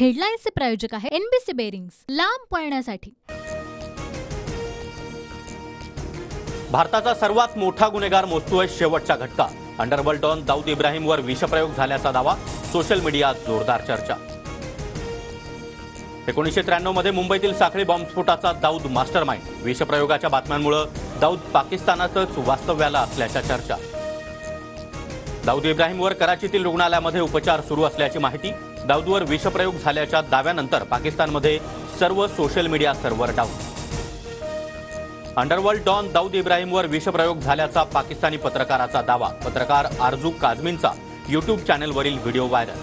हेडलाईन्सचे प्रायोजक आहे NBC bearings, लांब पळण्यासाठी। भारताचा सर्वात मोठा गुन्हेगार मोजतोय शेवटचा घटका। अंडरवर्ल्ड डॉन दाऊद इब्राहिमवर विषप्रयोग झाल्याचा दावा, सोशल मीडियात जोरदार चर्चा। 1993 मध्ये मुंबईतील साखळी बॉम्बस्फोटाचा दाऊद मास्टरमाइंड। विषप्रयोगाच्या बातम्यांमुळे दाऊद पाकिस्तानातच वास्तव्याला असल्याच्या चर्चा। दाऊद इब्राहिमवर कराचीतील रुग्णालयामध्ये उपचार सुरू असल्याची माहिती। दाऊदवर विषप्रयोग झाल्याच्या दाव्यानंतर पाकिस्तानमध्ये सर्व social media server down. Underworld don Dawood इब्राहिमवर विषप्रयोग झाल्याचा पाकिस्तानी पत्रकाराचा दावा। पत्रकार आरजू काझमींचा यूट्यूब चॅनलवरील व्हिडिओ व्हायरल।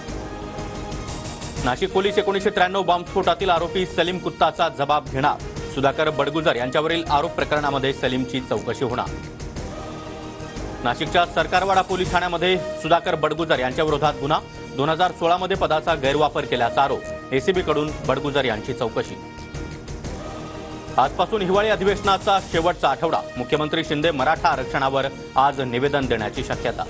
नाशिक पोलीस 1993 बॉम्बस्फोटातील आरोपी सलीम कुत्ताचा जबाब घेणार। सुधाकर बडगुजर यांच्यावरील आरोप प्रकरणामध्ये सलीमची चौकशी होणार। नाशिकच्या सरकारवाडा पोलीस ठाण्यामध्ये सुधाकर बडगुजर यांच्या विरोधात गुन्हा। 2016 मध्ये पदाचा गैरवापर केल्याचा आरोप। एसीबीकडून बडगुजर यांची चौकशी। आजपासून हिवाळी अधिवेशनाचा शेवटचा आठवडा। मुख्यमंत्री शिंदे मराठा आरक्षणावर आज निवेदन देण्याची शक्यता।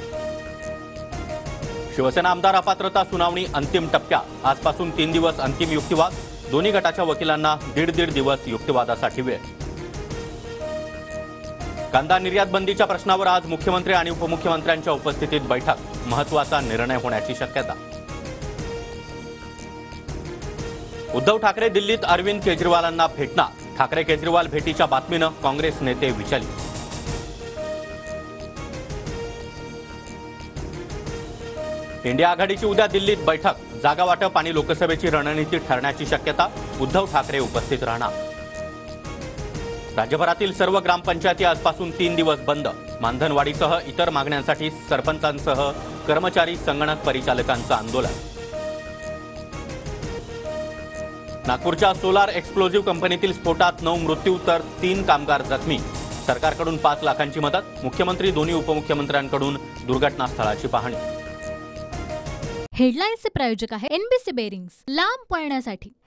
शिवसेना आमदार अपात्रता सुनावणी अंतिम टप्प्यात। आजपासून 3 दिवस अंतिम युक्तिवाद। दोन्ही गटाच्या वकिलांना दीड दिवस युक्तिवादासाठी वेळ। कांदा निर्यात बंदीच्या प्रश्नावर आज मुख्यमंत्री आणि उपमुख्यमंत्र्यांच्या उपस्थितीत बैठक। महत्त्वाचा निर्णय होण्याची शक्यता। उद्धव ठाकरे दिल्लीत अरविंद केजरीवालांना भेटणार। ठाकरे केजरीवाल भेटीच्या बातमीनं काँग्रेस नेते विचलित। इंडिया आघाडीची उद्या दिल्लीत बैठक। जागा वाटप आणि लोकसभेची रणनीती ठरण्याची शक्यता। उद्धव ठाकरे उपस्थित राहणार। राज्यभरातील सर्व ग्रामपंचायती आजपासून 3 दिवस बंद। मानधनवाढीसह इतर मागण्यांसाठी सरपंचांसह कर्मचारी संगणक परिचालकांचं आंदोलन। नागपूरच्या सोलार एक्सप्लोजिव्ह कंपनीतील स्फोटात 9 मृत्यू तर 3 कामगार जखमी। सरकारकडून 5 लाखांची मदत। मुख्यमंत्री दोन्ही उपमुख्यमंत्र्यांकडून दुर्घटनास्थळाची पाहणी। हेडलाईन्सचे प्रायोजक आहे एनबीसी बेरिंग्स, लांब पळण्यासाठी।